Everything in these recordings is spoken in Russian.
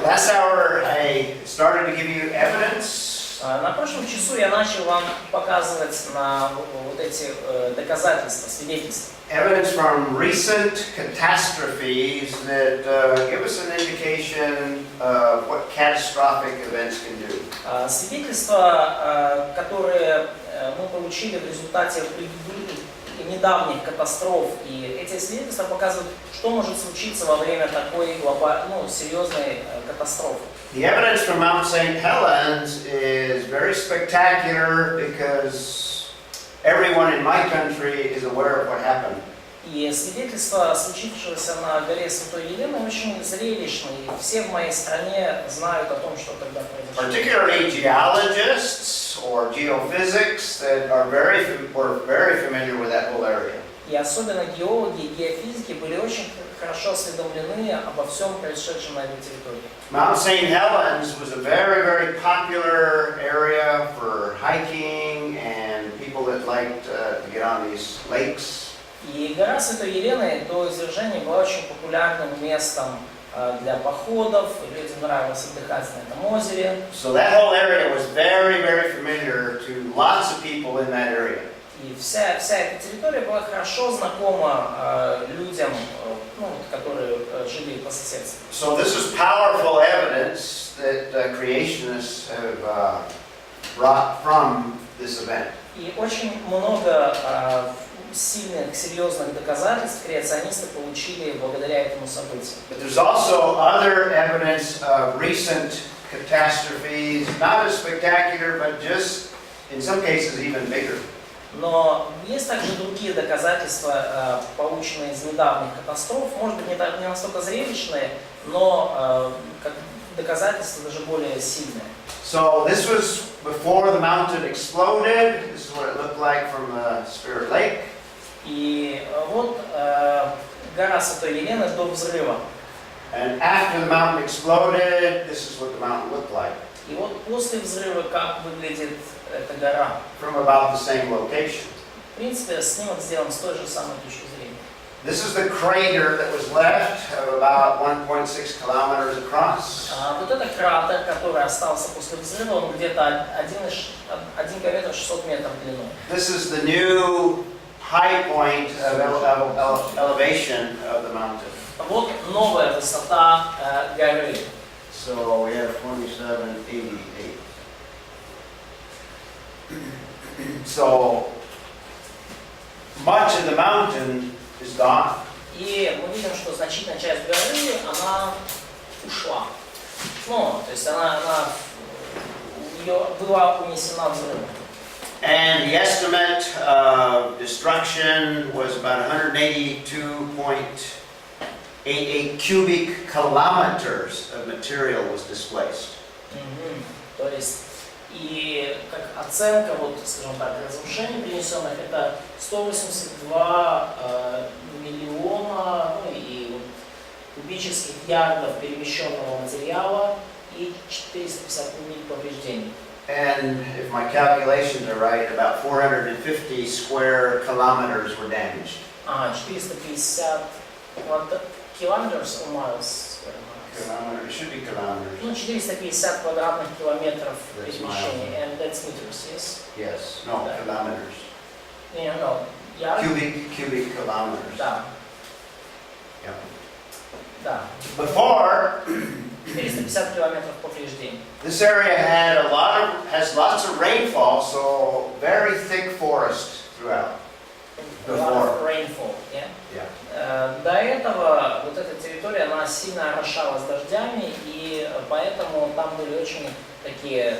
Last hour I started to give you evidence. На прошлом часу я начал вам показывать на вот эти доказательства, свидетельства. Evidence from recent catastrophes that give us an indication of what catastrophic events can do. Свидетельства, которые мы получили в результате недавних катастроф, и эти свидетельства показывают, что может случиться во время такой серьезной катастрофы. The evidence from Mount St. Helens is very spectacular because everyone in my country is aware of what happened. И свидетельства, случившегося на горе Святой Елены, очень зрелищные. Все в моей стране знают о том, что тогда произошло. Particularly geologists or geophysics that were very familiar with that whole area. И особенно геологи и геофизики были очень хорошо осведомлены обо всем происшедшем на этой территории. Mount St. Helens was a very popular area for hiking and people that liked to get on these lakes. И гора Святой Елены до извержения была очень популярным местом для походов. Людям нравилось отдыхать на этом озере. So that whole area was very familiar to lots of people in that area. И вся эта территория была хорошо знакома людям, которые жили по соседству. So this is powerful evidence that creationists have brought from this event. И очень много сильных, серьезных доказательств креационисты получили благодаря этому событию. But there's also other evidence of recent catastrophes, not as spectacular, but just in some cases even bigger. Но есть также другие доказательства, полученные из недавних катастроф, может быть, не настолько зрелищные, но как доказательства даже более сильные. So this was before the mountain exploded. This is what it looked like from the Spirit Lake. И вот гора Святой Елены до взрыва. And after the mountain exploded, this is what the mountain looked like. И вот после взрыва как выглядит эта гора. From about the same location. В принципе, снимок сделан с той же самой точки зрения. This is the crater that was left of about 1.6 kilometers across. Вот это кратер, который остался после взрыва, он где-то 1 километр 600 метров длиной. This is the new high point of elevation of the mountain. Вот новая высота горы. So we have 2788. So much of the mountain is gone. И мы видим, что значительная часть горы, она ушла. То есть она была унесена взрывом. And the estimate of destruction was about 182.88 cubic kilometers of material was displaced. То есть, и как оценка, скажем так, разрушений принесенных, это 182 миллиона и кубических ярдов перемещенного материала и 450 миль повреждений. And if my calculations are right, about 450 square kilometers were damaged. 450 kilometers or miles? Kilometers, it should be kilometers. 450 квадратных километров перемещения. And that's meters, yes? Yes, no, kilometers. No, Cubic kilometers. Да. Yeah. Да. Before, 450 километров повреждений. This area has lots of rainfall, so very thick forest throughout. Before. Rainfall, yeah? Yeah. До этого вот эта территория, она сильно орошалась дождями, и поэтому там были очень такие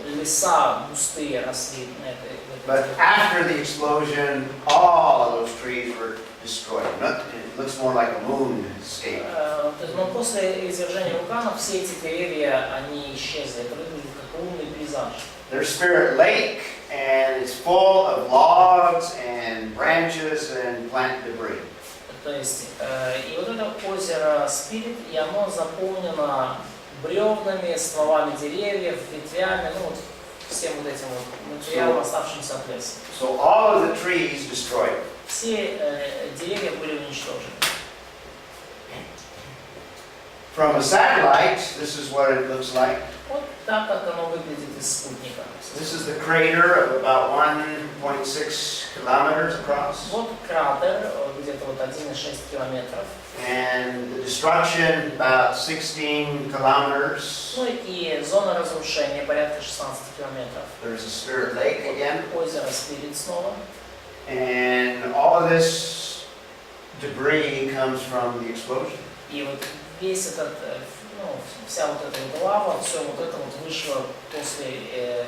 леса густые росли на этой But after the explosion, all of those trees were destroyed. It looks more like a moonscape. Но после извержения вулкана все эти деревья, они исчезли. Это выглядит как лунный пейзаж. There's Spirit Lake, and it's full of logs and branches and plant debris. То есть, и вот это озеро Спирит, и оно заполнено бревнами, стволами деревьев, ветвями, всем вот этим материалом, оставшимся от леса. So all of the trees destroyed. Все деревья были уничтожены. From a satellite, this is what it looks like. Вот так, как оно выглядит из спутника. This is the crater of about 1.6 kilometers across. Вот кратер, где-то вот 1,6 километров. And the destruction about 16 kilometers. Ну и зона разрушения порядка 16 километров. There's a spirit lake again. Озеро Спирит снова. And all of this debris comes from the explosion. И вот весь этот, вся вот эта вот лава, все вот это вот вышло после,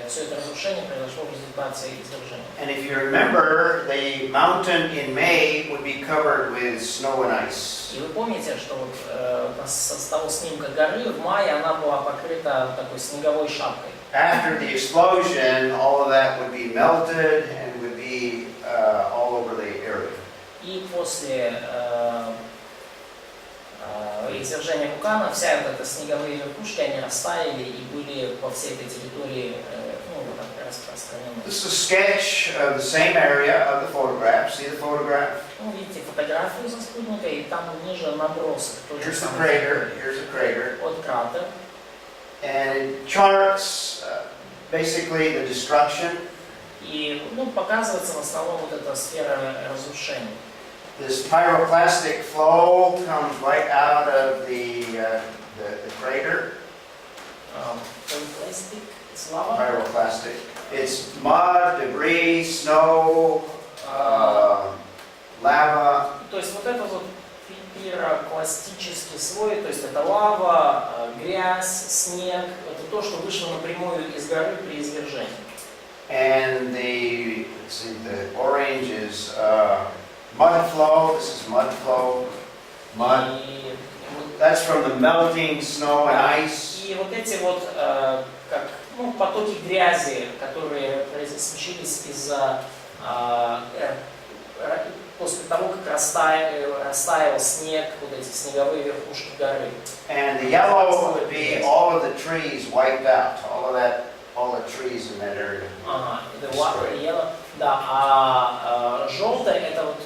все это разрушение произошло в результате извержения. And if you remember, the mountain in May would be covered with snow and ice. И вы помните, что вот с того снимка горы в мае она была покрыта такой снеговой шапкой. After the explosion, all of that would be melted and would be all over the area. И после извержения вулкана вся вот эта снеговые верхушки, они растаяли и были по всей этой территории распространены. This is a sketch of the same area of the photograph. See the photograph? Ну, видите фотографию со спутника, и там ниже набросок. Here's the crater. Here's the crater. Вот кратер. And it charts basically the destruction. И показывается в основном вот эта сфера разрушений. This pyroclastic flow comes right out of the crater. Pyroclastic. It's mud, debris, snow, lava. То есть вот это вот пирокластический слой, то есть это лава, грязь, снег, это то, что вышло напрямую из горы при извержении. And the orange is mud flow. This is mud flow. Mud. That's from the melting snow and ice. И вот эти вот как потоки грязи, которые случились из-за после того, как растаял снег, вот эти снеговые верхушки горы. And the yellow would be all of the trees wiped out. All the trees in that area. Да, а желтое это вот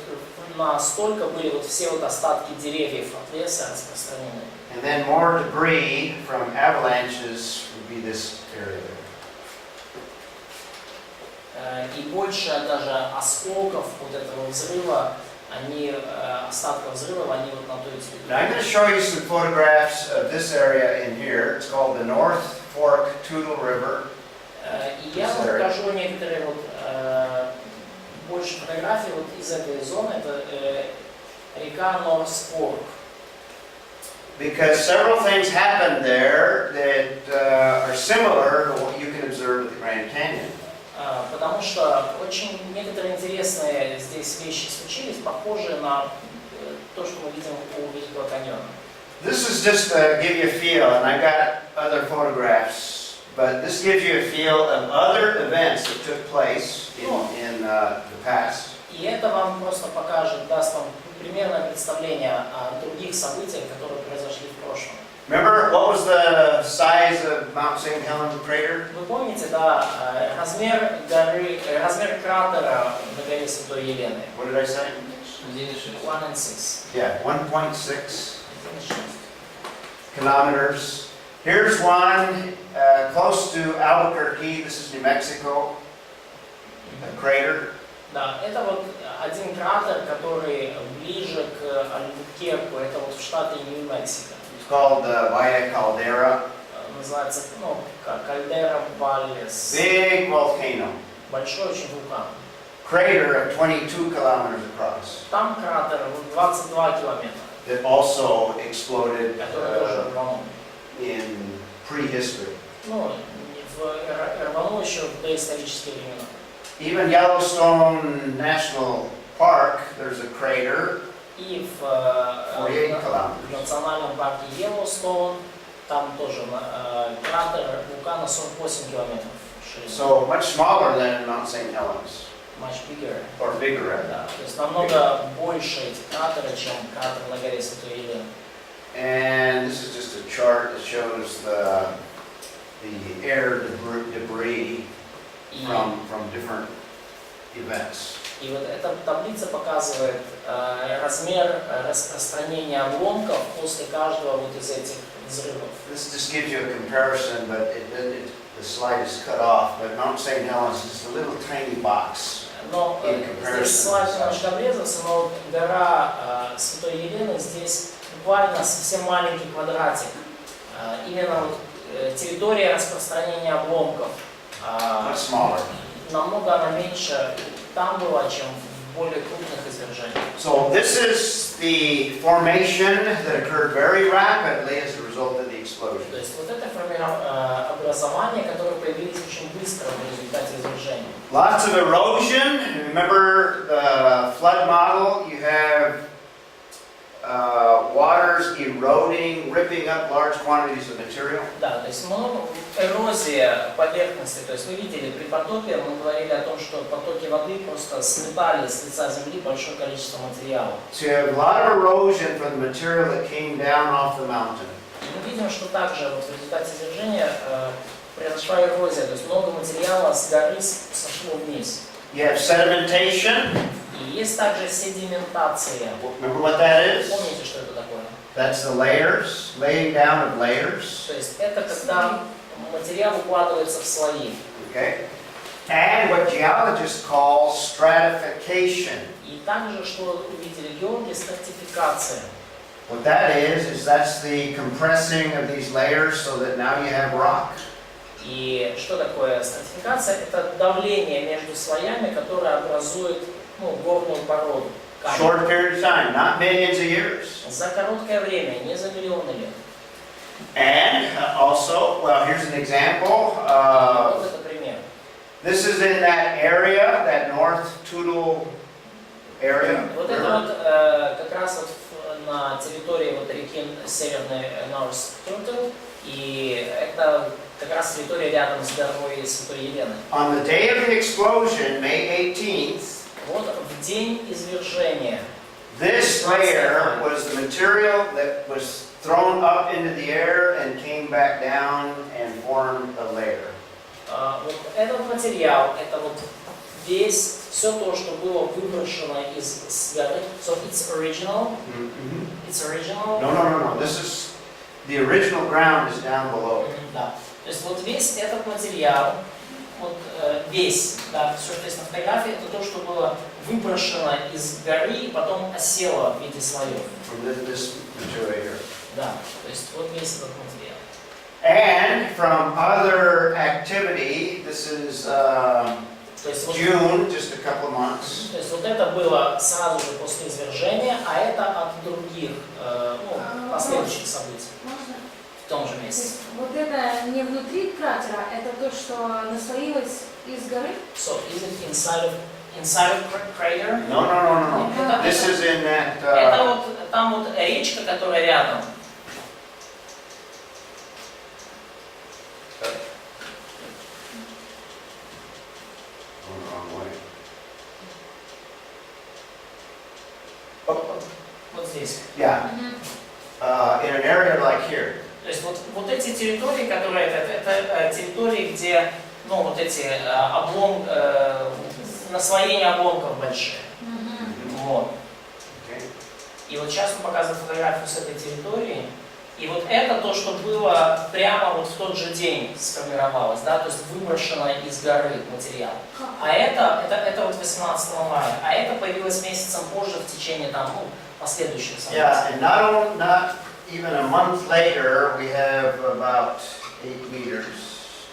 настолько были вот все вот остатки деревьев от леса распространены. And then more debris from avalanches would be this area. И больше даже осколков вот этого взрыва, остатков взрывов, они вот на той территории. Now I'm going to show you some photographs of this area in here. It's called the North Fork Toutle River. И я вам покажу некоторые вот больше фотографий вот из этой зоны. Это река North Fork. Because several things happened there that are similar to what you can observe at the Grand Canyon. Потому что очень некоторые интересные здесь вещи случились, похожие на то, что мы видим у Великого каньона. This is just to give you a feel, and I got other photographs, but this gives you a feel of other events that took place in the past. И это вам просто покажет, даст вам примерное представление о других событиях, которые произошли в прошлом. Remember what was the size of Mount St. Helens crater? Вы помните, да, размер кратера на горе Святой Елены? What did I say? 1.6. Yeah, 1.6 kilometers. Here's one close to Albuquerque. This is New Mexico. A crater. Да, это вот один кратер, который ближе к Альбукерку, это вот в штате Нью-Мексико. It's called the Valle Caldera. Называется, кальдера Валлес. Big volcano. Большой очень вулкан. Crater of 22 kilometers across. Там кратер 22 километра. That also exploded Который тоже рванул. in prehistory. Рванул еще в доисторические времена. Even Yellowstone National Park, there's a crater. И в 48 kilometers. национальном парке Йеллоустоун там тоже кратер вулкана 48 километров шириной. So much smaller than Mount St. Helens. Much bigger. Or bigger, rather. Да, то есть намного больше эти кратеры, чем кратер на горе Святой Елены. And this is just a chart that shows the air debris from different events. И вот эта таблица показывает размер распространения обломков после каждого вот из этих взрывов. This just gives you a comparison, but the slide is cut off. But Mount St. Helens is just a little tiny box. Но здесь слайд немножко обрезался, но вот гора Святой Елены здесь буквально совсем маленький квадратик. Именно вот территория распространения обломков. Much smaller. Намного она меньше там была, чем в более крупных извержениях. So this is the formation that occurred very rapidly as a result of the explosion. То есть вот это образование, которое появились очень быстро в результате извержения. Lots of erosion. Remember the flood model? You have waters eroding, ripping up large quantities of material. Да, то есть эрозия поверхности. То есть вы видели при потопе, мы говорили о том, что потоки воды просто сметали с лица земли большое количество материала. So you have a lot of erosion from the material that came down off the mountain. И мы видим, что также вот в результате извержения произошла эрозия, то есть много материала с горы сошло вниз. You have sedimentation. И есть также седиментация. Remember what that is? Помните, что это такое? That's the layers, laying down of layers. То есть это когда материал укладывается в слои. Okay. And what geologists call stratification. И также, что увидели геологи, стратификация. What that is that's the compressing of these layers so that now you have rock. И что такое стратификация? Это давление между слоями, которое образует горную породу. Short period of time, not millions of years. За короткое время, не за миллионы лет. And also, well, here's an example. Вот это пример. This is in that area, that North Toutle area. Вот это вот как раз вот на территории вот реки Северной North Toutle, и это как раз территория рядом с горой Святой Елены. On the day of the explosion, May 18th, вот в день извержения. This layer was the material that was thrown up into the air and came back down and formed a layer. Вот этот материал, это вот весь, все то, что было выброшено из горы. So it's original. It's original. No. This is the original ground is down below. Да. То есть вот весь этот материал, вот весь, да, все, что есть на фотографии, это то, что было выброшено из горы и потом осело в виде слоев. From this material here. Да, то есть вот весь этот материал. And from other activity, this is June, just a couple of months. То есть вот это было сразу же после извержения, а это от других последующих событий. Можно? В том же месте. Вот это не внутри кратера, это то, что наслоилось из горы? So is it inside of crater? No. This is in that. Это вот там вот речка, которая рядом. Вот здесь. Yeah. In an area like here. То есть вот эти территории, которые это территории, где вот эти наслоения обломков большие. Вот. И вот сейчас мы показываем фотографию с этой территории. И вот это то, что было прямо вот в тот же день сформировалось, да, то есть выброшено из горы материал. А это вот 18 мая, а это появилось месяцем позже в течение последующих событий. Yeah, and not even a month later, we have about 8 meters.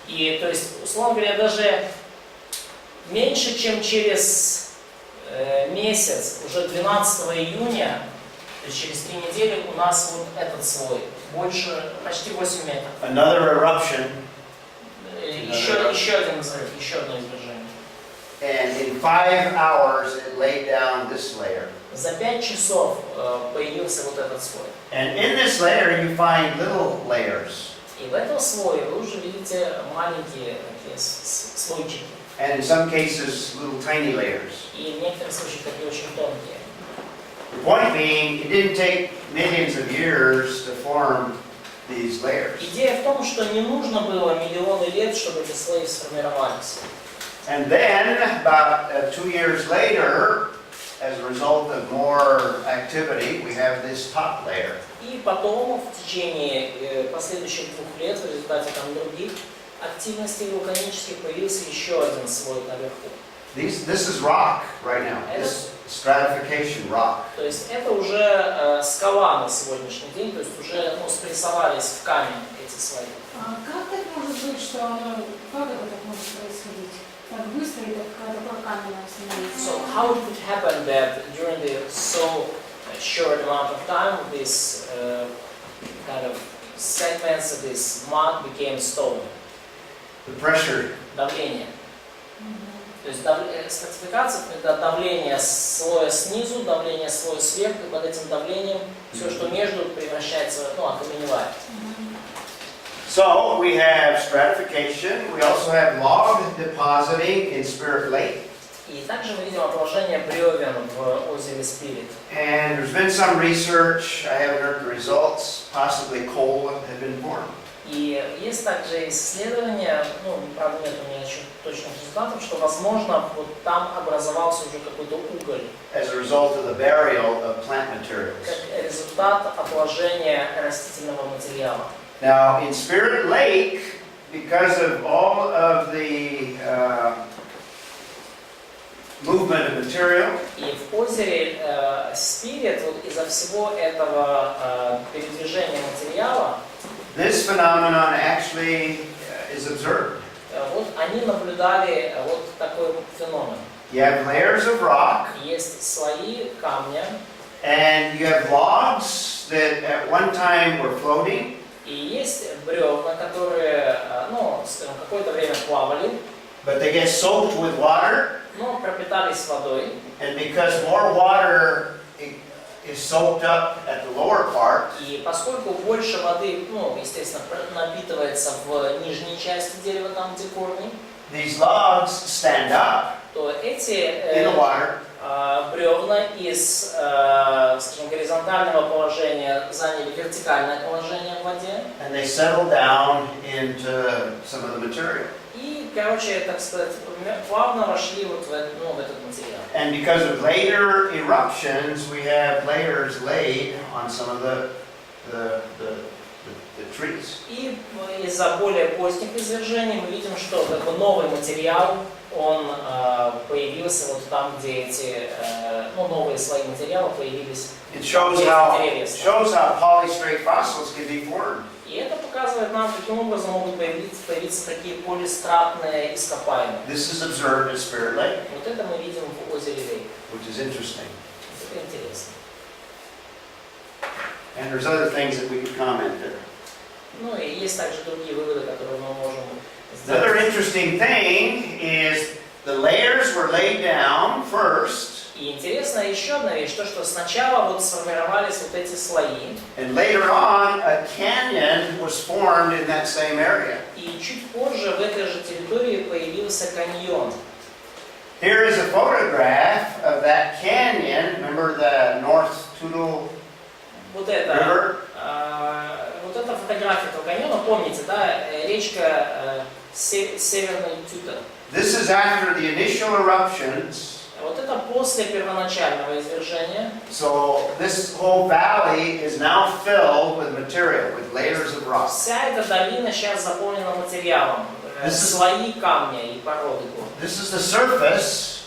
И то есть, условно говоря, даже меньше, чем через месяц, уже 12 июня, то есть через 3 недели у нас вот этот слой, больше, почти 8 метров. Another eruption. Еще один взрыв, еще одно извержение. And in 5 hours, it laid down this layer. За 5 часов появился вот этот слой. And in this layer, you find little layers. И в этом слое вы уже видите маленькие такие слойчики. And in some cases, little tiny layers. И в некоторых случаях такие очень тонкие. The point being, it didn't take millions of years to form these layers. Идея в том, что не нужно было миллионы лет, чтобы эти слои сформировались. And then, about 2 years later, as a result of more activity, we have this top layer. И потом, в течение последующих 2 лет, в результате там других активностей вулканических, появился еще один слой наверху. This is rock right now. This stratification rock. То есть это уже скала на сегодняшний день, то есть уже спрессовались в камень эти слои. Как так может быть, что как это так может происходить? Так быстро и такое каменное становится? So how it could happen that during the so short amount of time this kind of segments of this mud became stone? The pressure. Давление. То есть стратификация, когда давление слоя снизу, давление слоя сверху, и под этим давлением все, что между, превращается, окаменевает. So we have stratification. We also have log depositing in Spirit Lake. И также мы видим отложение бревен в озере Spirit. And there's been some research. I haven't heard the results. Possibly coal had been formed. И есть также исследования, правда нет у меня еще точных результатов, что возможно вот там образовался уже какой-то уголь. As a result of the burial of plant materials. Как результат отложения растительного материала. Now in Spirit Lake, because of all of the movement of material. И в озере Spirit вот из-за всего этого передвижения материала. This phenomenon actually is observed. Вот они наблюдали вот такой феномен. You have layers of rock. Есть слои камня. And you have logs that at one time were floating. И есть бревна, которые, скажем, какое-то время плавали. But they get soaked with water. Но пропитались водой. And because more water is soaked up at the lower part. И поскольку больше воды, естественно, напитывается в нижней части дерева, там где корни, These logs stand up то эти in the water. Бревна из, скажем, горизонтального положения заняли вертикальное положение в воде. And they settle down into some of the material. И, так сказать, плавно вошли вот в этот материал. And because of later eruptions, we have layers laid on some of the trees. И из-за более поздних извержений мы видим, что как бы новый материал, он появился вот там, где эти новые слои материала появились. It shows how polystrate fossils can be formed. И это показывает нам, каким образом могут появиться такие полистратные ископаемые. This is observed in Spirit Lake. Вот это мы видим в озере Лейк. Which is interesting. Это интересно. And there's other things that we could comment there. И есть также другие выводы, которые мы можем Another сделать. interesting thing is the layers were laid down first. И интересная еще одна вещь, то, что сначала вот сформировались вот эти слои. And later on, a canyon was formed in that same area. И чуть позже в этой же территории появился каньон. Here is a photograph of that canyon. Remember the North Toutle Вот это, River? вот эта фотография этого каньона, помните, да, речка Северный Тютер. This is after the initial eruptions. Вот это после первоначального извержения. So this whole valley is now filled with material, with layers of rock. Вся эта долина сейчас заполнена материалом, слои камня и породы. This is the surface.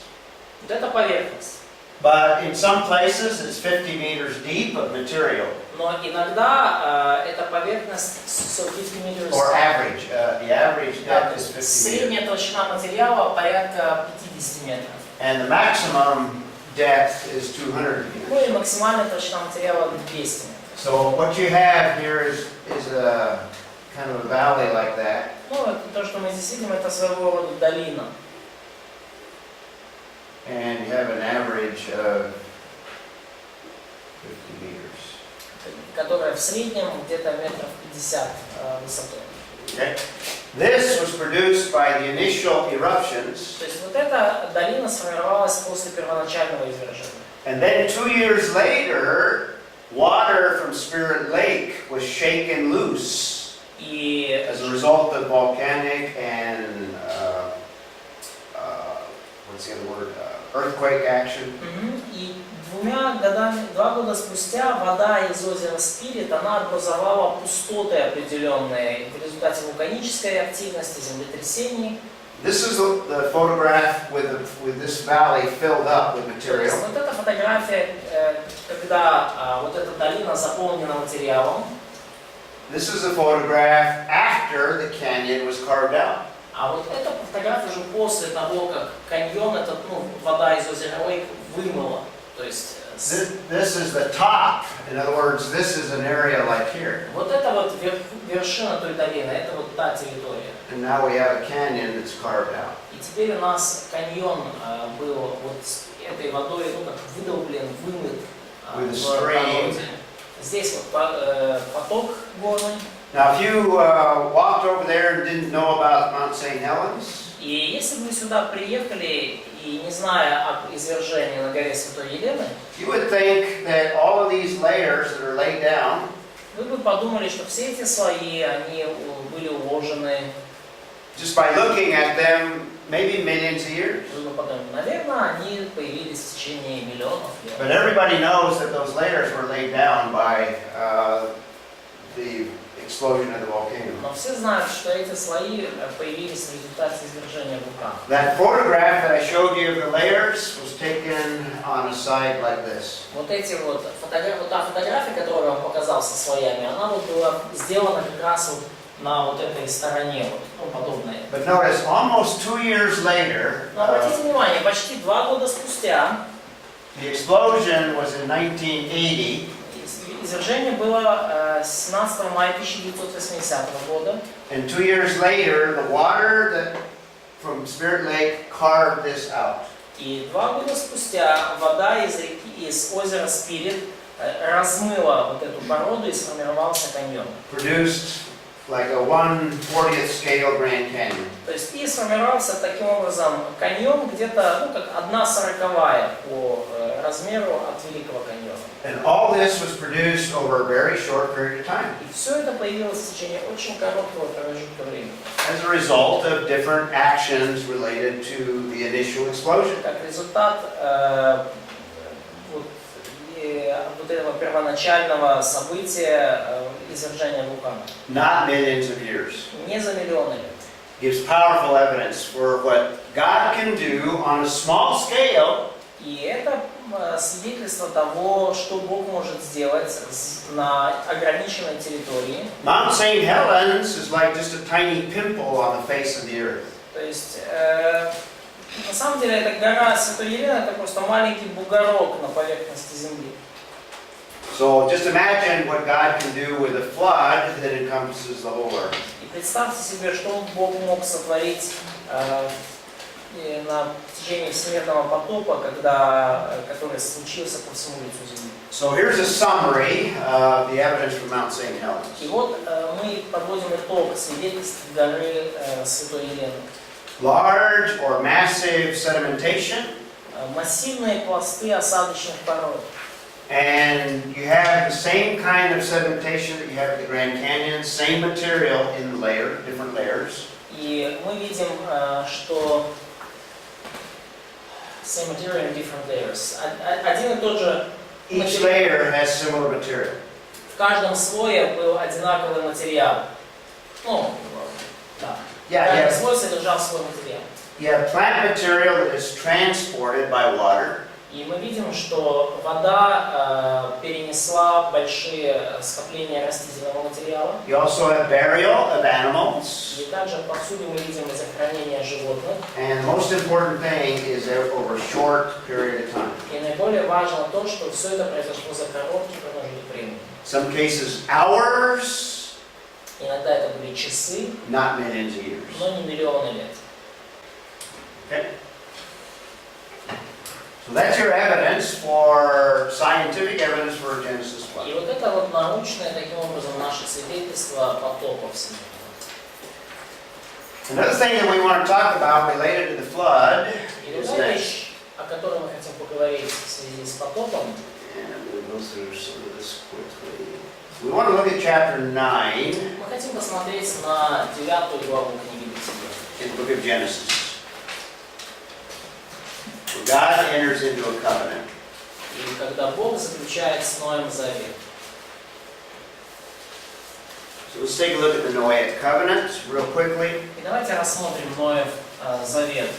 Вот это поверхность. But in some places it's 50 meters deep of material. Но иногда эта поверхность 50 метров. Or average. The average depth is 50 meters. Средняя толщина материала порядка 50 метров. And the maximum depth is 200 meters. И максимальная толщина материала 200 метров. So what you have here is a kind of a valley like that. Это то, что мы здесь видим, это своего рода долина. And you have an average of 50 meters. Которая в среднем где-то метров 50 высотой. Okay. This was produced by the initial eruptions. То есть вот эта долина сформировалась после первоначального извержения. And then 2 years later, water from Spirit Lake was shaken loose И as a result of volcanic and what's the other word? Earthquake action. И 2 года спустя вода из озера Спирит, она образовала пустоты определенные в результате вулканической активности, землетрясений. This is the photograph with this valley filled up with material. Вот эта фотография, когда вот эта долина заполнена материалом. This is a photograph after the canyon was carved out. А вот эта фотография уже после того, как каньон, этот, вода из озера Лейк вымыла. То есть This is the top. In other words, this is an area like here. вот это вот вершина той долины, это вот та территория. And now we have a canyon that's carved out. И теперь у нас каньон был вот этой водой, как выдолблен, вымыт в породе. Здесь вот поток горный. Now, if you walked over there and didn't know about Mount St. Helens, И если бы вы сюда приехали и не зная об извержении на горе Святой Елены, you would think that all of these layers that are laid down вы бы подумали, что все эти слои, они были уложены. just by looking at them, maybe millions of years. Вы бы подумали, наверное, они появились в течение миллионов лет. But everybody knows that those layers were laid down by the explosion of the volcano. Но все знают, что эти слои появились в результате извержения вулкана. That photograph that I showed you of the layers was taken on a side like this. Вот эти вот та фотография, которую я вам показал со слоями, она вот была сделана как раз вот на вот этой стороне, вот, подобное. But notice, almost 2 years later, Но обратите внимание, почти 2 года спустя the explosion was in 1980. извержение было 17 мая 1980 года. And 2 years later, the water that from Spirit Lake carved this out. И 2 года спустя вода из озера Спирит размыла вот эту породу и сформировался каньон. Produced like a 1/40th scale Grand Canyon. То есть и сформировался таким образом каньон где-то как 1/40 по размеру от Великого каньона. And all this was produced over a very short period of time. И все это появилось в течение очень короткого промежутка времени. As a result of different actions related to the initial explosion. Как результат вот этого первоначального события извержения вулкана. Not millions of years. Не за миллионы лет. Gives powerful evidence for what God can do on a small scale. И это свидетельство того, что Бог может сделать на ограниченной территории. Mount St. Helens is like just a tiny pimple on the face of the earth. То есть, на самом деле, эта гора Святой Елены, это просто маленький бугорок на поверхности земли. So just imagine what God can do with a flood that encompasses the whole earth. И представьте себе, что Бог мог сотворить на течение всемирного потопа, который случился по всему лицу земли. So here's a summary of the evidence from Mount St. Helens. И вот мы подводим итог свидетельств горы Святой Елены. Large or massive sedimentation. Массивные пласты осадочных пород. And you have the same kind of sedimentation that you have at the Grand Canyon, same material in the layer, different layers. И мы видим, что same material in different layers. Один и тот же Each layer has similar material. В каждом слое был одинаковый материал. Да. Каждый слой содержал свой материал. You have plant material that is transported by water. И мы видим, что вода перенесла большие скопления растительного материала. You also have burial of animals. И также повсюду мы видим захоронение животных. And the most important thing is that over a short period of time. И наиболее важно то, что все это произошло за короткий промежуток времени. Some cases hours. Иногда это были часы, Not millions of years. но не миллионы лет. Okay? So that's your evidence for scientific evidence for Genesis flood. И вот это вот научное, таким образом, наше свидетельство потопа всемирного. Another thing that we want to talk about related to the flood И is другая that, вещь, о которой мы хотим поговорить в связи с потопом, and we'll go through some of this quickly. We want to look at chapter 9 мы хотим посмотреть на 9 главу книги Бытия. in the book of Genesis. when God enters into a covenant. И когда Бог заключает с Ноем завет. So let's take a look at the Noahic covenant real quickly. И давайте рассмотрим Ноев завет.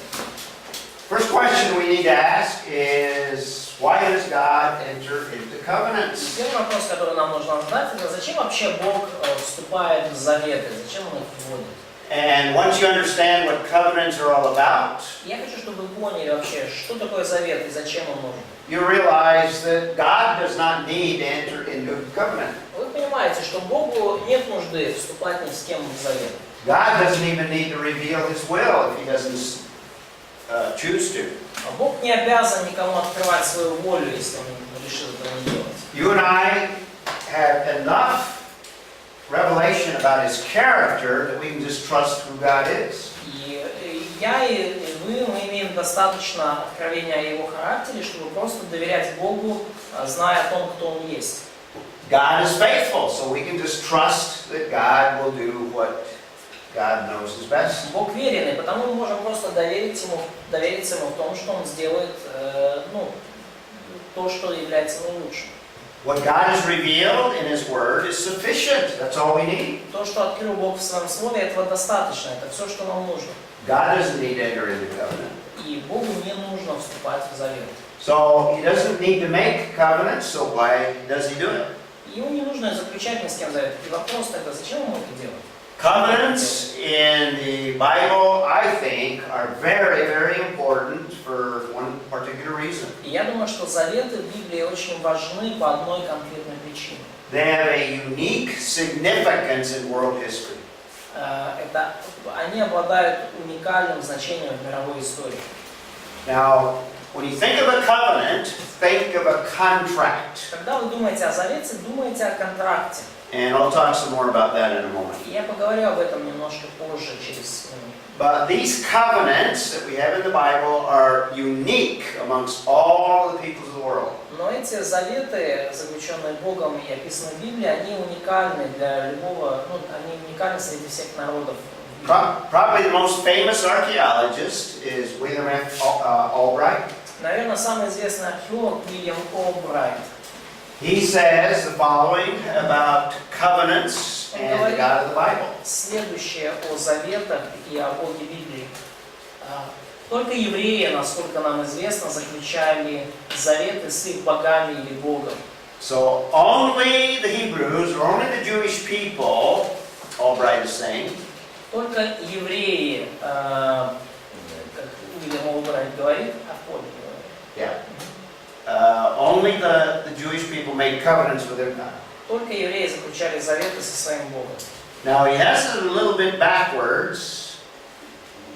First question we need to ask is, why does God enter into covenants? Первый вопрос, который нам нужно задать, это зачем вообще Бог вступает в заветы, зачем Он их вводит? And once you understand what covenants are all about, Я хочу, чтобы вы поняли вообще, что такое завет и зачем он нужен. you realize that God does not need to enter into a covenant. Вы понимаете, что Богу нет нужды вступать ни с кем в завет. God doesn't even need to reveal His will if He doesn't choose to. А Бог не обязан никому открывать свою волю, если Он решил этого не делать. You and I have enough revelation about His character that we can just trust who God is. И я и вы, мы имеем достаточно откровения о Его характере, чтобы просто доверять Богу, зная о том, кто Он есть. God is faithful, so we can just trust that God will do what God knows is best. Бог верен, и потому мы можем просто довериться Ему в том, что Он сделает то, что является наилучшим. What God has revealed in His Word is sufficient. That's all we need. То, что открыл Бог в Своем Слове, этого достаточно, это все, что нам нужно. God doesn't need to enter into covenant. И Богу не нужно вступать в завет. So He doesn't need to make covenants, so why does He do it? Ему не нужно заключать ни с кем завет. И вопрос тогда, зачем Ему это делать? Covenants in the Bible, I think, are very, very important for one particular reason. И я думаю, что заветы в Библии очень важны по одной конкретной причине. They have a unique significance in world history. Они обладают уникальным значением в мировой истории. Now, when you think of a covenant, think of a contract. Когда вы думаете о завете, думайте о контракте. And I'll talk some more about that in a moment. И я поговорю об этом немножко позже, через минуту. But these covenants that we have in the Bible are unique amongst all the peoples of the world. Но эти заветы, заключенные Богом и описанные в Библии, они уникальны для любого, они уникальны среди всех народов. Probably the most famous archaeologist is William F. Albright. Наверное, самый известный археолог Уильям Олбрайт. He says the following about covenants and the God of the Bible. Следующее о заветах и о Боге Библии. Только евреи, насколько нам известно, заключали заветы с их богами или Богом. So only the Hebrews, or only the Jewish people, Albright is saying, только евреи, как Уильям Олбрайт говорит, yeah. Only the Jewish people made covenants with their God. Только евреи заключали заветы со своим Богом. Now he has it a little bit backwards.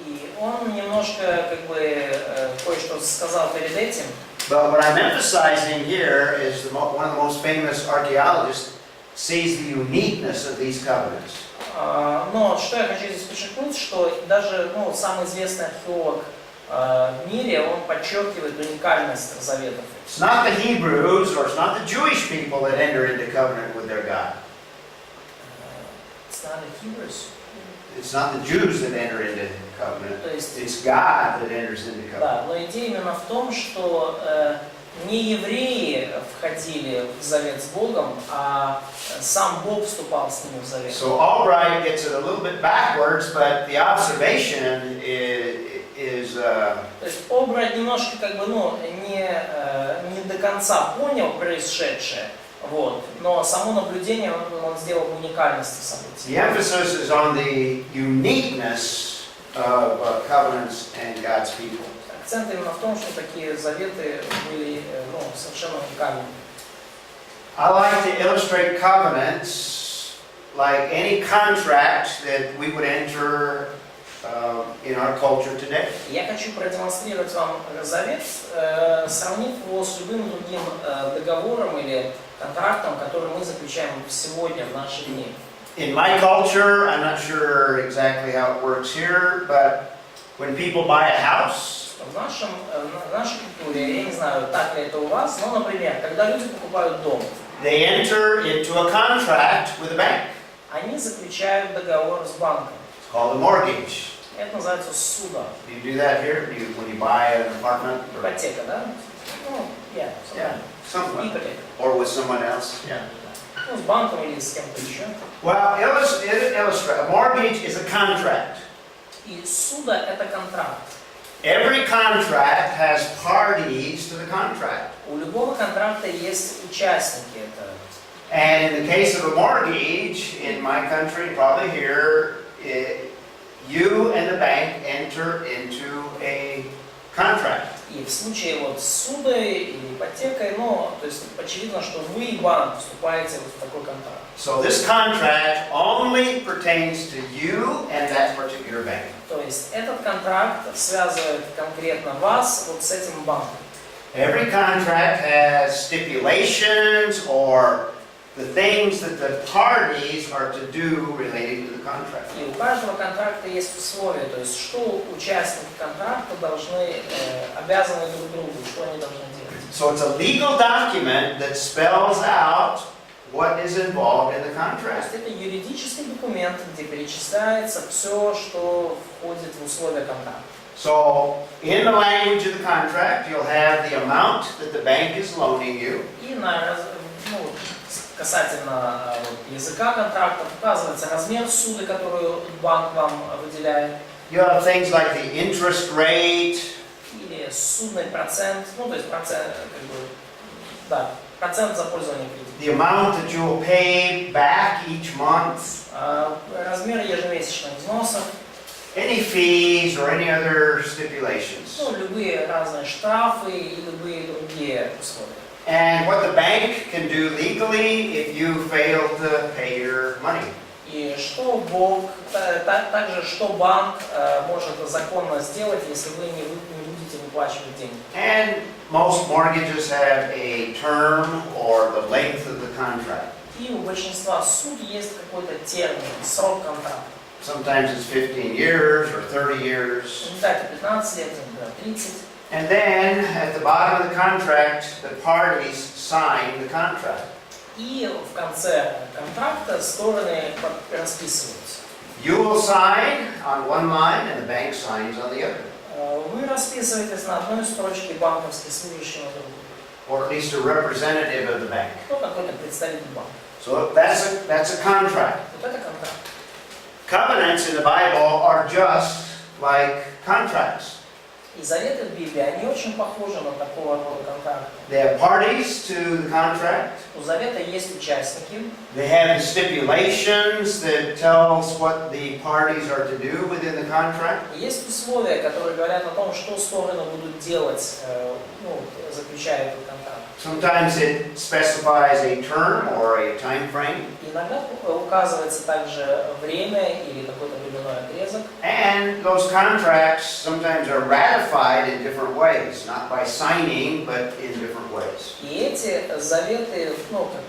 И он немножко кое-что сказал перед этим. But what I'm emphasizing here is one of the most famous archaeologists sees the uniqueness of these covenants. Но что я хочу здесь подчеркнуть, что даже самый известный археолог в мире, он подчеркивает уникальность заветов. It's not the Hebrews or it's not the Jewish people that enter into covenant with their God. It's not the Hebrews. It's not the Jews that enter into covenant. It's God that enters into covenant. Да, но идея именно в том, что не евреи входили в завет с Богом, а сам Бог вступал с ними в завет. So Albright gets it a little bit backwards, but the observation is то есть Олбрайт немножко не до конца понял происшедшее, но само наблюдение он сделал в уникальности событий. The emphasis is on the uniqueness of covenants and God's people. Акцент именно в том, что такие заветы были совершенно уникальными. I like to illustrate covenants like any contract that we would enter in our culture today. Я хочу продемонстрировать вам завет, сравнив его с любым другим договором или контрактом, который мы заключаем сегодня, в наши дни. In my culture, I'm not sure exactly how it works here, but when people buy a house, В нашей культуре, я не знаю, так ли это у вас, но, например, когда люди покупают дом, they enter into a contract with a bank. они заключают договор с банком. It's called a mortgage. Это называется суда. Do you do that here? When you buy an apartment? Ипотека, да? Ну, Yeah, somewhere. somewhere. Ипотека. Or with someone else? Yeah. Ну, с банком или с кем-то еще. Well, illustrate. A mortgage is a contract. И суда это контракт. Every contract has parties to the contract. У любого контракта есть участники. Это And in the case of a mortgage, in my country, probably here, you and the bank enter into a contract. и в случае вот с судой или ипотекой, ну, то есть очевидно, что вы и банк вступаете вот в такой контракт. So this contract only pertains to you and that particular bank. То есть этот контракт связывает конкретно вас вот с этим банком. Every contract has stipulations or the things that the parties are to do related to the contract. И у каждого контракта есть условия, то есть что участники контракта должны, обязаны друг другу, что они должны делать. So it's a legal document that spells out what is involved in the То contract. есть это юридический документ, где перечисляется все, что входит в условия контракта. So in the language of the contract, you'll have the amount that the bank is loaning you. И касательно языка контракта указывается размер суды, которую банк вам выделяет, You have things like the interest rate, или судный процент, ну то есть процент, да, процент за пользование кредитом. the amount that you will pay back each month, Размер ежемесячных взносов, any fees or any other stipulations. ну, любые разные штрафы и любые другие условия. And what the bank can do legally if you fail to pay your money. И что также что банк может законно сделать, если вы не будете выплачивать деньги. And most mortgages have a term or the length of the contract. И у большинства суд есть какой-то термин, срок контракта. Sometimes it's 15 years or 30 years. Иногда это 15 лет, иногда 30. And then at the bottom of the contract, the parties sign the contract. И в конце контракта стороны расписываются. You will sign on one line and the bank signs on the other. Вы расписываетесь на одной строчке, банковский служащий на другой. Or at least a representative of the bank. Ну, какой-то представитель банка. So that's a contract. Вот это контракт. Covenants in the Bible are just like contracts. И заветы в Библии, они очень похожи на такого рода контракты. They have parties to the contract. У завета есть участники. They have the stipulations that tells what the parties are to do within the contract. И есть условия, которые говорят о том, что стороны будут делать, заключая этот контракт. Sometimes it specifies a term or a time frame. Иногда указывается также время или какой-то временной отрезок. And those contracts sometimes are ratified in different ways, not by signing, but in different ways. И эти заветы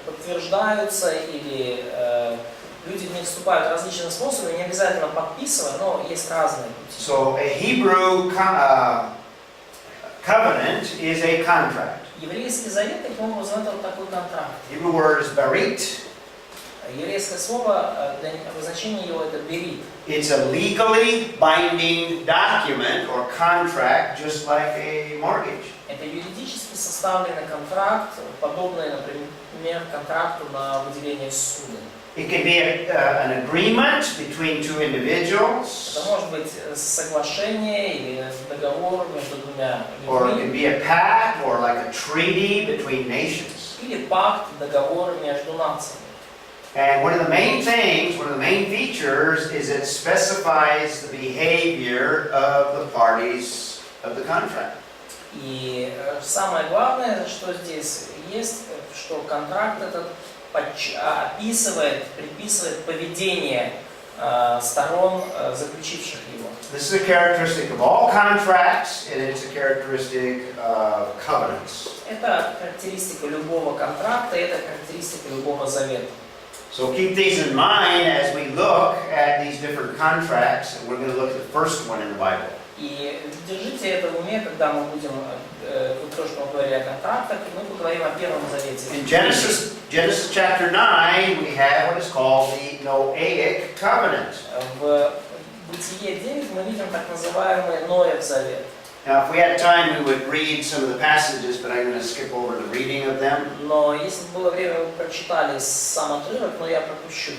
подтверждаются или люди в них вступают различными способами, не обязательно подписывая, но есть разные пути. So a Hebrew covenant is a contract. Еврейский завет, таким образом, это вот такой контракт. Hebrew word is berit. Еврейское слово, для обозначения его это берит. It's a legally binding document or contract, just like a mortgage. Это юридически составленный контракт, подобный, например, контракту на выделение суды. It can be an agreement between two individuals, Это может быть соглашение или договор между двумя or it людьми, can be a pact or like a treaty between nations. или пакт, договор между нациями. And one of the main things, one of the main features is it specifies the behavior of the parties of the contract. И самое главное, что здесь есть, что контракт этот описывает, предписывает поведение сторон, заключивших его. This is a characteristic of all contracts, and it's a characteristic of covenants. Это характеристика любого контракта, это характеристика любого завета. So keep these in mind as we look at these different contracts, and we're going to look at the first one in the Bible. И держите это в уме, когда мы будем, то, что мы говорили о контрактах, мы поговорим о Первом Завете. In Genesis chapter 9, we have what is called the Noahic covenant. В Бытие 9 мы видим так называемый Ноев завет. Now, if we had time, we would read some of the passages, but I'm going to skip over the reading of them. Но если бы было время, мы прочитали сам отрывок, но я пропущу.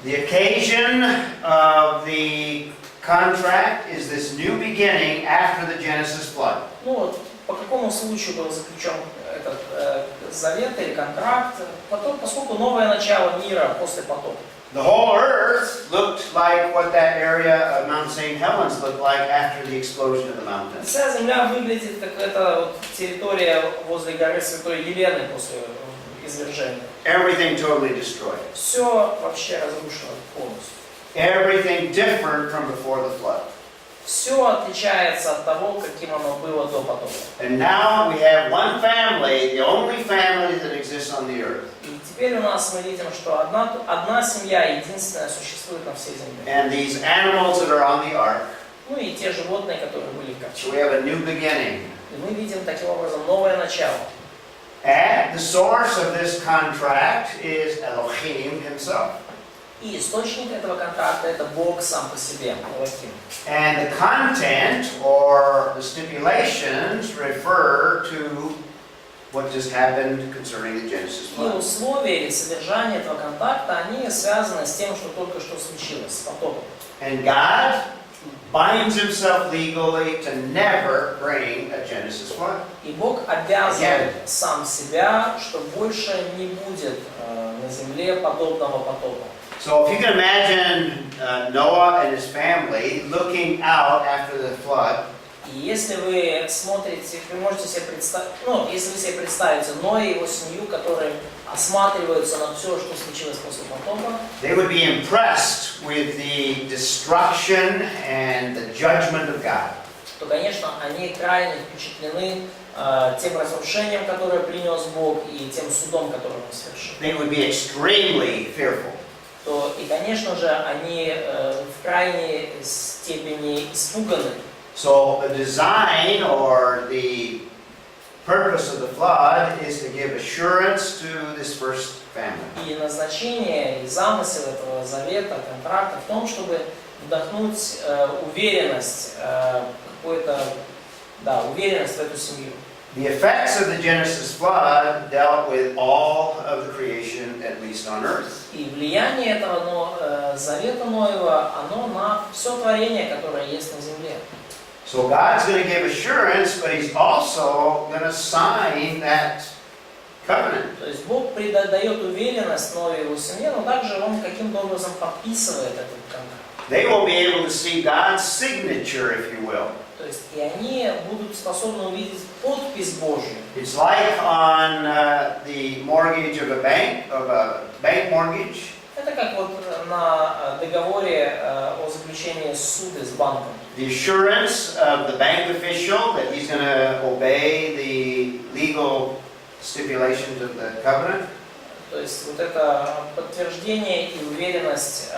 The occasion of the contract is this new beginning after the Genesis flood. Ну вот, по какому случаю был заключен этот завет или контракт? Потом, поскольку новое начало мира после потопа. The whole earth looked like what that area of Mount St. Helens looked like after the explosion of the mountain. Вся земля выглядит как эта вот территория возле горы Святой Елены после извержения. Everything totally destroyed. Все вообще разрушено полностью. Everything different from before the flood. Все отличается от того, каким оно было до потопа. And now we have one family, the only family that exists on the earth. И теперь у нас мы видим, что одна семья единственная существует на всей земле. And these animals that are on the ark. Ну и те животные, которые были в So we ковчеге. have a new beginning. И мы видим таким образом новое начало. And the source of this contract is Elohim himself. И источник этого контракта это Бог сам по себе, Элохим. And the content or the stipulations refer to what just happened concerning the Genesis И flood. условия или содержание этого контракта, они связаны с тем, что только что случилось, с потопом. And God binds himself legally to never bring a Genesis flood. И Бог обязывает сам себя, что больше не будет на земле подобного потопа. So if you can imagine Noah and his family looking out after the flood, И если вы смотрите, вы можете себе представить, ну, если вы себе представите Ноя и его семью, которые осматриваются на все, что случилось после потопа, they would be impressed with the destruction and the judgment of God. то, конечно, они крайне впечатлены тем разрушением, которое принес Бог, и тем судом, который Он совершил. They would be extremely fearful. То, и, конечно же, они в крайней степени испуганы. So the design or the purpose of the flood is to give assurance to this first family. И назначение, и замысел этого завета, контракта в том, чтобы вдохнуть уверенность, какую-то, да, уверенность в эту семью. The effects of the Genesis flood dealt with all of the creation, at least on earth. И влияние этого завета Ноева, оно на все творение, которое есть на земле. So God's going to give assurance, but He's also going to sign that covenant. То есть Бог придает уверенность Ноеву и его семье, но также Он каким-то образом подписывает этот контракт. They will be able to see God's signature, if you will. То есть и они будут способны увидеть подпись Божью. It's like on the mortgage of a bank mortgage. Это как вот на договоре о заключении суда с банком. The assurance of the bank official that he's going to obey the legal stipulations of the covenant. То есть вот это подтверждение и уверенность,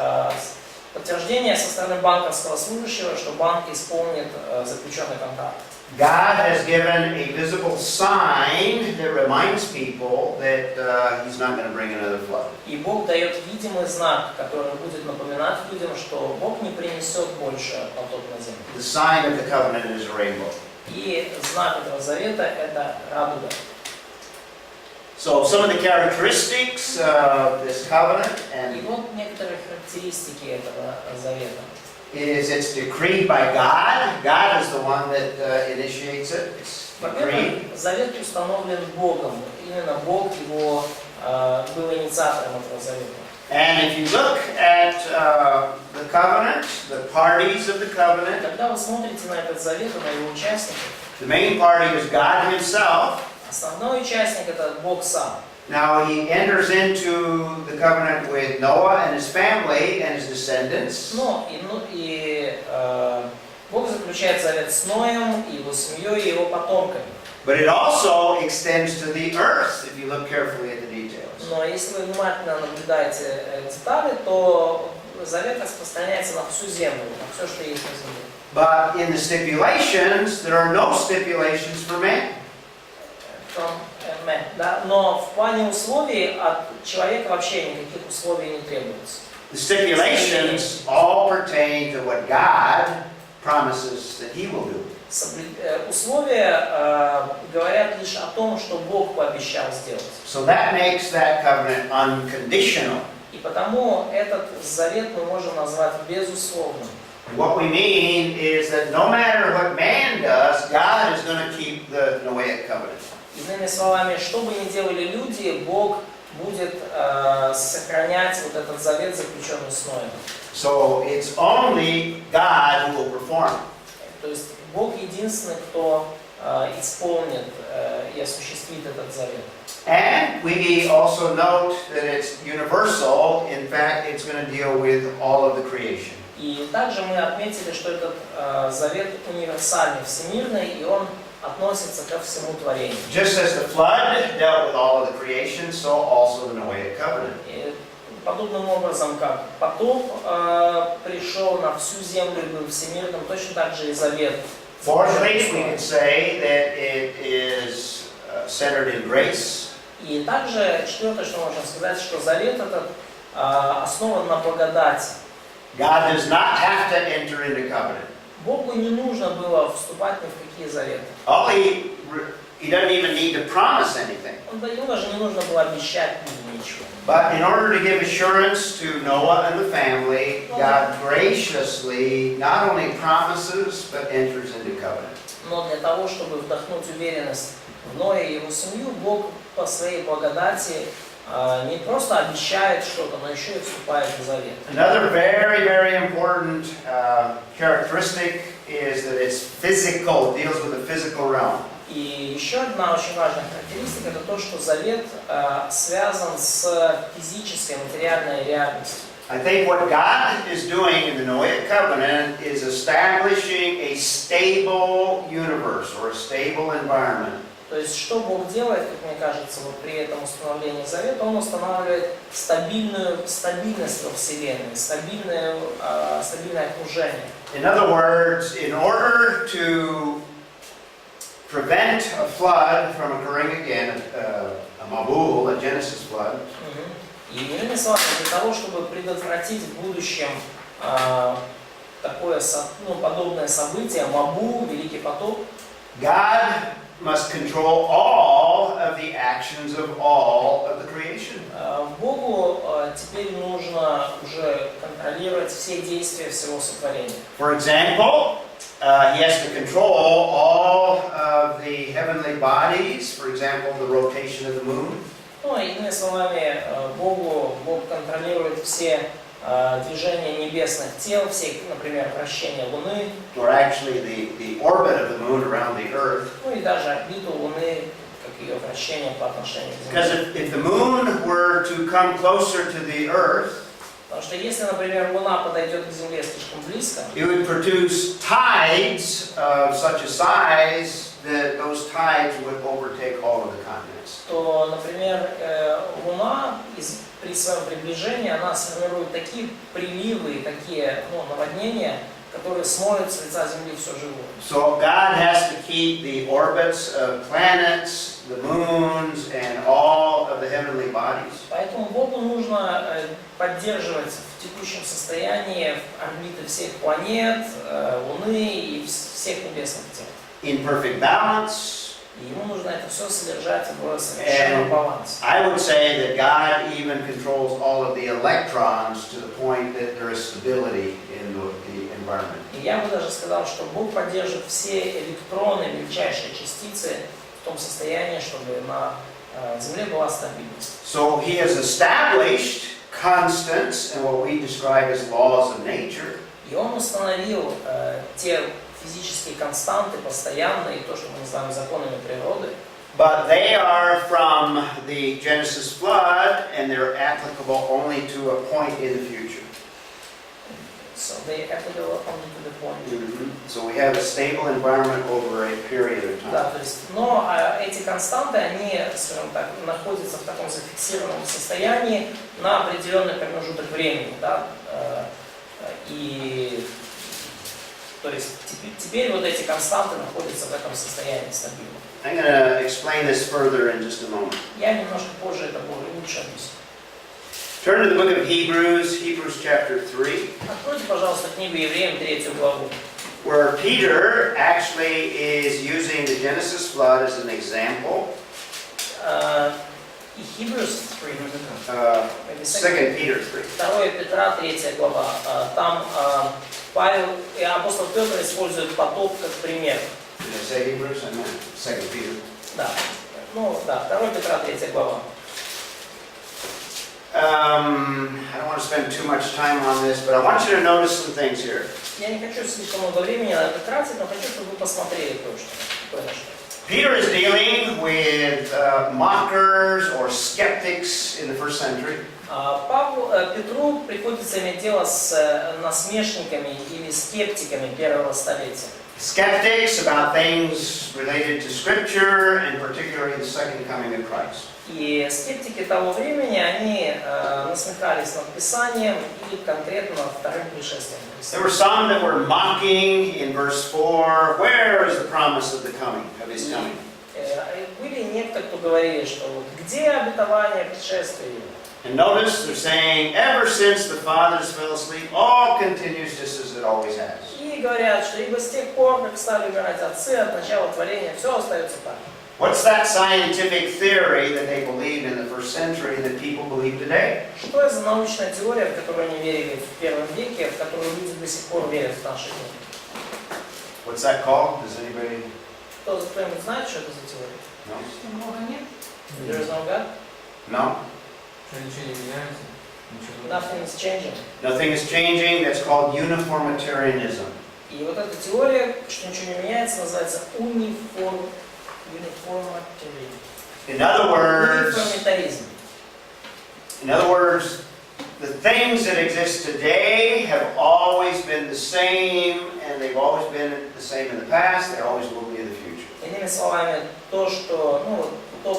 подтверждение со стороны банковского служащего, что банк исполнит заключенный контракт. God has given a visible sign that reminds people that He's not going to bring another flood. И Бог дает видимый знак, который будет напоминать людям, что Бог не принесет больше потоп на землю. The sign of the covenant is a rainbow. И знак этого завета – это радуга. So some of the characteristics of this covenant И and вот некоторые характеристики этого завета. is it's decreed by God. God is the one that initiates it. It's Во-первых, decreed. завет установлен Богом. Именно Бог его был инициатором этого завета. And if you look at the covenant, the parties of the covenant, Когда вы смотрите на этот завет и на его участников, the main party is God Himself. основной участник – это Бог сам. Now He enters into the covenant with Noah and his family and his descendants. Бог заключает завет с Ноем, и его семьей, и его потомками. But it also extends to the earth, if you look carefully at the details. Но если вы внимательно наблюдаете детали, то завет распространяется на всю землю, на все, что есть на земле. But in the stipulations, there are no stipulations for man. Да? Но в плане условий от человека вообще никаких условий не требуется. The stipulations all pertain to what God promises that He will do. Условия говорят лишь о том, что Бог пообещал сделать. So that makes that covenant unconditional. И потому этот завет мы можем назвать безусловным. What we mean is that no matter what man does, God is going to keep the Noahic covenant. Иными словами, что бы ни делали люди, Бог будет сохранять вот этот завет, заключенный с Ноем. So it's only God who will perform. То есть Бог единственный, кто исполнит и осуществит этот завет. And we also note that it's universal. In fact, it's going to deal with all of the creation. И также мы отметили, что этот завет универсальный, всемирный, и он относится ко всему творению. Just as the flood dealt with all of the creation, so also the Noahic covenant. И подобным образом, как потоп пришел на всю землю и был всемирным, точно так же и завет. Fourthly, we can say that it is centered in grace. И также четвертое, что можно сказать, что завет этот основан на благодати. God does not have to enter into covenant. Богу не нужно было вступать ни в какие заветы. He doesn't even need to promise anything. Ему даже не нужно было обещать ничего. But in order to give assurance to Noah and the family, God graciously not only promises but enters into covenant. Но для того, чтобы вдохнуть уверенность в Ноя и его семью, Бог по своей благодати не просто обещает что-то, но еще и вступает в завет. Another very, very important characteristic is that it's physical, deals with the physical realm. И еще одна очень важная характеристика — это то, что завет связан с физической, материальной реальностью. I think what God is doing in the Noahic covenant is establishing a stable universe or a stable environment. То есть, что Бог делает, как мне кажется, вот при этом установлении завета, Он устанавливает стабильность во Вселенной, стабильное окружение. In other words, in order to prevent a flood from occurring again, a Mabul, a Genesis flood, И иными словами, для того, чтобы предотвратить в будущем такое подобное событие, Мабу, Великий потоп, God must control all of the actions of all of the creation. Богу теперь нужно уже контролировать все действия всего сотворения. For example, he has to control all of the heavenly bodies, for example, the rotation of the moon. Ну, иными словами, Бог контролирует все движения небесных тел, все, например, вращение Луны. Or actually the orbit of the moon around the earth. Ну и даже орбиту Луны, как ее вращение по отношению к Because Земле. if the moon were to come closer to the earth, Потому что если, например, Луна подойдет к Земле слишком близко, it would produce tides of such a size that those tides would overtake all of the continents. то, например, Луна при своем приближении она сформирует такие приливы, такие наводнения, которые смоют с лица Земли все живое. So God has to keep the orbits of planets, the moons, and all of the heavenly bodies. Поэтому Богу нужно поддерживать в текущем состоянии орбиты всех планет, Луны и всех небесных тел. In perfect balance. И ему нужно это все содержать в совершенном балансе. I would say that God even controls all of the electrons to the point that there is stability in the environment. И я бы даже сказал, что Бог поддерживает все электроны, мельчайшие частицы в том состоянии, чтобы на Земле была стабильность. So He has established constants and what we describe as laws of nature. И Он установил те физические константы, постоянные, то, что мы называем законами природы. But they are from the Genesis flood and they're applicable only to a point in the future. So they applicable only to the point. So we have a stable environment over a period of time. Да, то есть, но эти константы, они, скажем так, находятся в таком зафиксированном состоянии на определенный промежуток времени, да, и то есть теперь вот эти константы находятся в этом состоянии стабильно. I'm going to explain this further in just a moment. Я немножко позже это более лучше объясню. Turn to the book of Hebrews, Hebrews chapter 3, Откройте, пожалуйста, книгу Евреям, 3 главу. where Peter actually is using the Genesis flood as an example. И Hebrews 3. 2 Peter 3. 2 Петра, 3 глава. Там Павел и апостол Петр используют потоп как пример. Did I say Hebrews? I meant 2 Peter. Да. Ну, да, 2 Петра, 3 глава. I don't want to spend too much time on this, but I want you to notice some things here. Я не хочу слишком много времени на это тратить, но хочу, чтобы вы посмотрели кое-что. Peter is dealing with mockers or skeptics in the first century. Петру приходится иметь дело с насмешниками или скептиками первого столетия. Skeptics about things related to Scripture and particularly the second coming of Christ. И скептики того времени, они насмехались над Писанием и конкретно над вторым пришествием Христа. There were some that were mocking in verse 4, where is the promise of the coming, of his coming? Были некоторые, кто говорили, что вот где обетование пришествия его? And notice they're saying, ever since the fathers fell asleep, all continues just as it always has. И говорят, что ибо с тех пор, как стали умирать отцы, от начала творения, все остается так. What's that scientific theory that they believed in the first century that people believe today? Что это за научная теория, в которую они верили в первом веке, в которую люди до сих пор верят в наши дни? What's that called? Does anybody Кто-нибудь знает, что это за теория? know? Что Бога нет? There is no God? No? Ничего не меняется, ничего. Nothing is changing. Nothing is changing. That's called uniformitarianism. И вот эта теория, что ничего не меняется, называется униформитаризм. In other words, the things that exist today have always been the same, and they've always been the same in the past. They always will be in the future. Иными словами, то,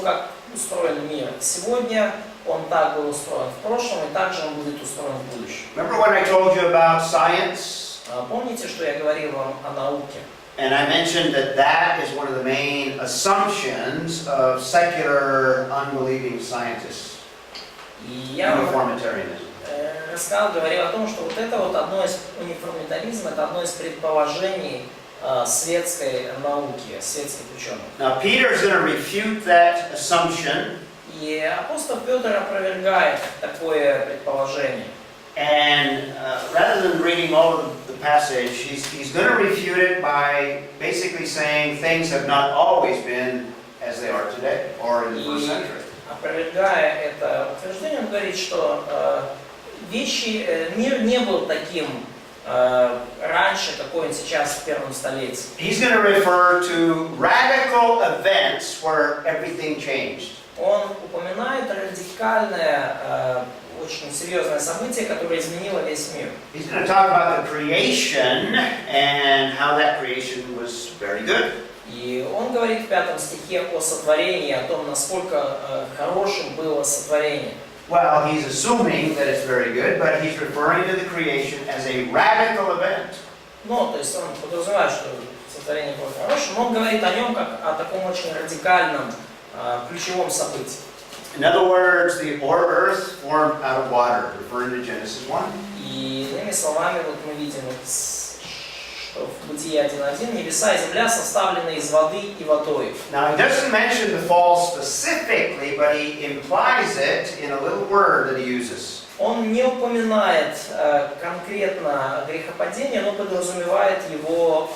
как устроен мир сегодня, он так был устроен в прошлом, и также он будет устроен в будущем. Remember when I told you about science? Помните, что я говорил вам о науке? And I mentioned that that is one of the main assumptions of secular, unbelieving scientists. И я Uniformitarianism. говорил о том, что вот это вот одно из униформитаризм, это одно из предположений светской науки, светских ученых. Now Peter is going to refute that assumption. И апостол Петр опровергает такое предположение. And rather than reading all of the passage, he's going to refute it by basically saying things have not always been as they are today or in the first century. Опровергая это утверждение, он говорит, что мир не был таким раньше, какой он сейчас в первом столетии. He's going to refer to radical events where everything changed. Он упоминает радикальное, очень серьезное событие, которое изменило весь мир. He's going to talk about the creation and how that creation was very good. И он говорит в 5 стихе о сотворении, о том, насколько хорошим было сотворение. Well, he's assuming that it's very good, but he's referring to the creation as a radical event. Ну, то есть он подразумевает, что сотворение было хорошим, но он говорит о нем как о таком очень радикальном, ключевом событии. In other words, the earth formed out of water, referring to Genesis 1. И иными словами, вот мы видим, что в Бытие 1.1 небеса и земля составлены из воды и водой. Now, he doesn't mention the fall specifically, but he implies it in a little word that he uses. Он не упоминает конкретно грехопадение, но подразумевает его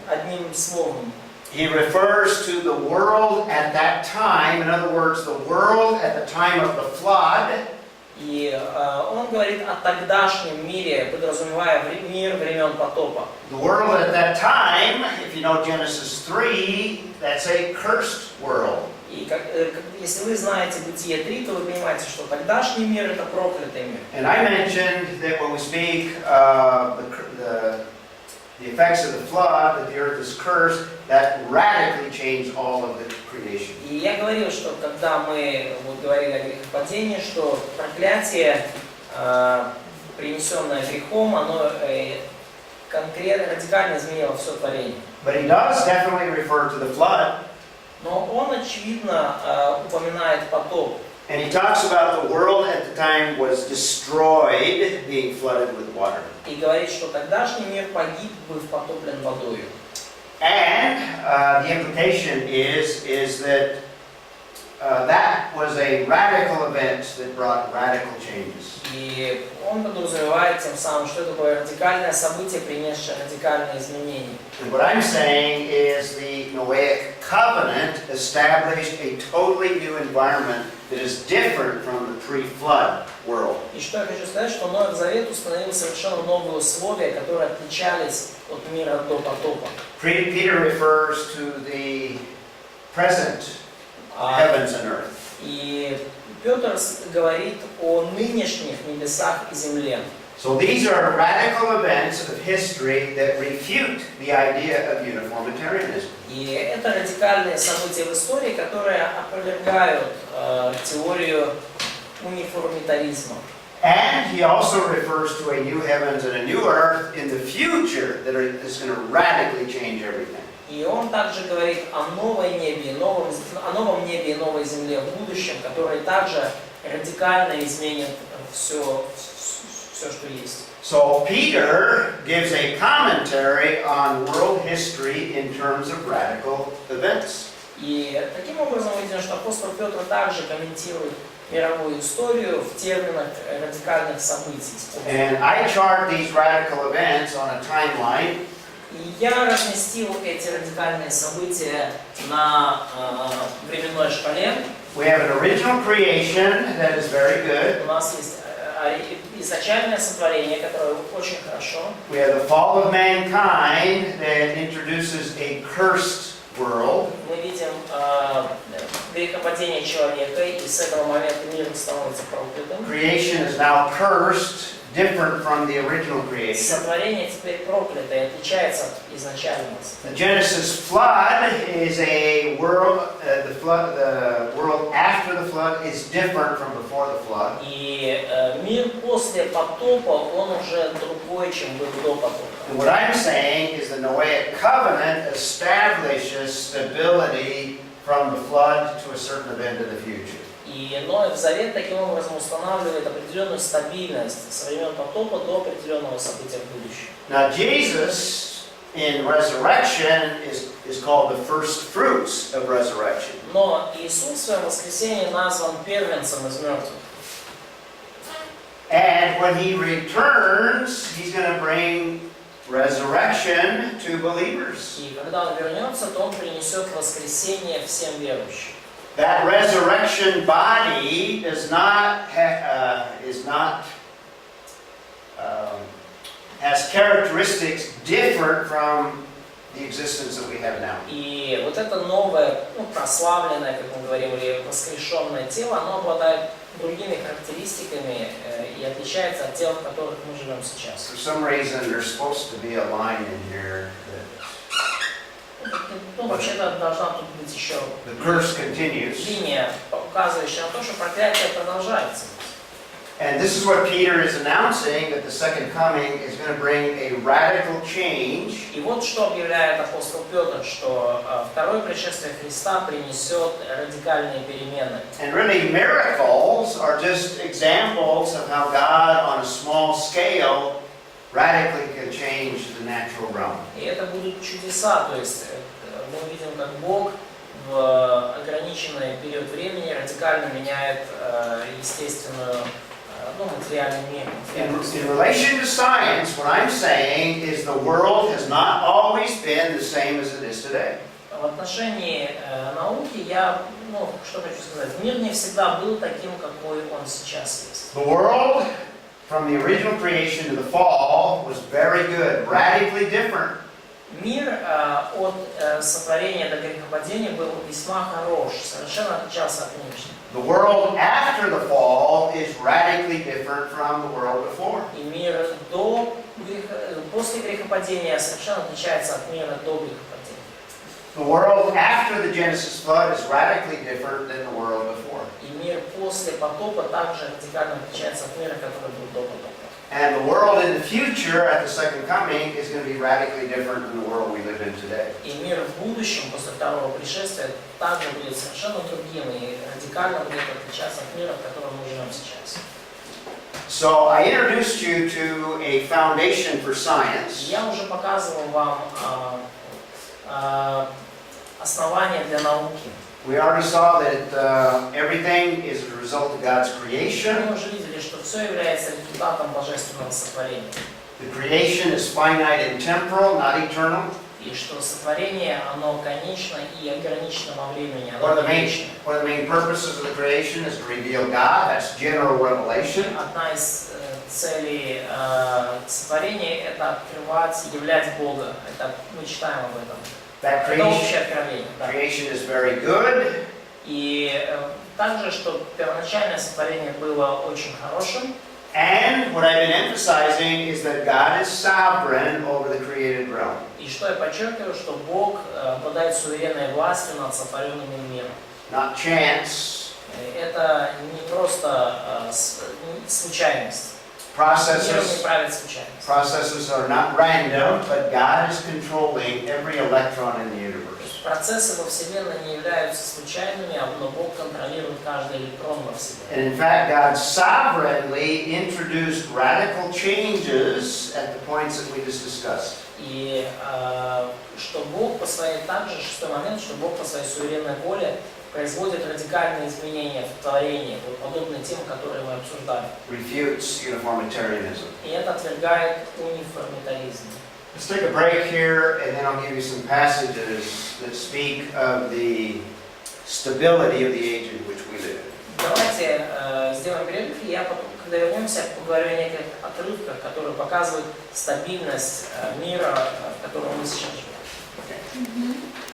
одним словом. He refers to the world at that time, in other words, the world at the time of the flood. И он говорит о тогдашнем мире, подразумевая мир времен потопа. The world at that time, if you know Genesis 3, that's a cursed world. И если вы знаете Бытие 3, то вы понимаете, что тогдашний мир – это проклятый мир. And I mentioned that when we speak the effects of the flood, that the earth is cursed, that radically changed all of the creation. И я говорил, что когда мы говорили о грехопадении, что проклятие, принесенное грехом, оно конкретно, радикально изменило все творение. But he does definitely refer to the flood. Но он, очевидно, упоминает потоп. And he talks about the world at the time was destroyed, being flooded with water. И говорит, что тогдашний мир погиб, быв потоплен водою. And the implication is that that was a radical event that brought radical changes. И он подразумевает тем самым, что это такое радикальное событие, принесшее радикальные изменения. And what I'm saying is the Noahic covenant established a totally new environment that is different from the pre-flood world. И что я хочу сказать, что Новый Завет установил совершенно новые условия, которые отличались от мира до потопа. Peter refers to the present heavens and earth. И Петр говорит о нынешних небесах и земле. So these are radical events of history that refute the idea of uniformitarianism. И это радикальные события в истории, которые опровергают теорию униформитаризма. And he also refers to a new heavens and a new earth in the future that is going to radically change everything. И он также говорит о новом небе и новой земле в будущем, которые также радикально изменят все, что есть. So Peter gives a commentary on world history in terms of radical events. И таким образом мы видим, что апостол Петр также комментирует мировую историю в терминах радикальных событий. And I chart these radical events on a timeline. И я разместил эти радикальные события на временной шкале. We have an original creation that is very good. У нас есть изначальное сотворение, которое очень хорошо. We have the fall of mankind that introduces a cursed world. Мы видим грехопадение человека, и с этого момента мир становится проклятым. Creation is now cursed, different from the original creation. Сотворение теперь проклято и отличается от изначального. The Genesis flood is a world. The world after the flood is different from before the flood. И мир после потопа, он уже другой, чем был до потопа. And what I'm saying is the Noahic covenant establishes stability from the flood to a certain event in the future. И Новый Завет таким образом устанавливает определенную стабильность со времен потопа до определенного события в будущем. Now Jesus in resurrection is called the first fruits of resurrection. Но Иисус в своем воскресении назван первенцем из мертвых. And when he returns, he's going to bring resurrection to believers. И когда он вернется, то он принесет воскресение всем верующим. That resurrection body has characteristics different from the existence that we have now. И вот это новое, прославленное, как мы говорим, или воскрешенное тело, оно обладает другими характеристиками и отличается от тел, в которых мы живем сейчас. For some reason, there's supposed to be a line in here Вообще-то должна тут быть еще that the curse continues. линия, указывающая на то, что проклятие продолжается. And this is what Peter is announcing, that the second coming is going to bring a radical change. И вот что объявляет апостол Петр, что второе пришествие Христа принесет радикальные перемены. And really, miracles are just examples of how God, on a small scale, radically can change the natural realm. И это будут чудеса, то есть мы видим, как Бог в ограниченный период времени радикально меняет естественную, материальный мир. In relation to science, what I'm saying is the world has not always been the same as it is today. В отношении науки я, что хочу сказать, мир не всегда был таким, какой он сейчас есть. The world, from the original creation to the fall, was very good, radically different. Мир от сотворения до грехопадения был весьма хорош, совершенно отличался от нынешнего. The world after the fall is radically different from the world before. И мир после грехопадения совершенно отличается от мира до грехопадения. The world after the Genesis flood is radically different than the world before. И мир после потопа также радикально отличается от мира, который был до потопа. And the world in the future, at the second coming, is going to be radically different than the world we live in today. И мир в будущем, после второго пришествия, также будет совершенно другим и радикально будет отличаться от мира, в котором мы живем сейчас. So I introduced you to a foundation for science. Я уже показывал вам основания для науки. We already saw that everything is a result of God's creation. Мы уже видели, что все является результатом божественного сотворения. The creation is finite and temporal, not eternal. И что сотворение, оно конечно и ограничено во времени, One оно of вечно. the main purposes of the creation is to reveal God. That's general revelation. Одна из целей сотворения – это открывать, являть Бога. Это мы читаем об этом. That Это общее откровение. Да. creation is very good. И также, что первоначальное сотворение было очень хорошим. And what I've been emphasizing is that God is sovereign over the created realm. И что я подчеркиваю, что Бог обладает суверенной властью над сотворенным миром. Not chance. Это не просто случайность. Миром не правит случайность. Processes are not random, but God is controlling every electron in the universe. Процессы во Вселенной не являются случайными, но Бог контролирует каждый электрон во Вселенной. And in fact, God sovereignly introduced radical changes at the points that we just discussed. И что Бог по своей, также шестой момент, что Бог по своей суверенной воле производит радикальные изменения в творении, вот подобные тем, которые мы обсуждали. Refutes uniformitarianism. И это отвергает униформитаризм. Let's take a break here, and then I'll give you some passages that speak of the stability of the age in which we live. Давайте сделаем перерыв, и я потом, когда вернемся, поговорю о неких отрывках, которые показывают стабильность мира, в котором мы сейчас живем. Okay.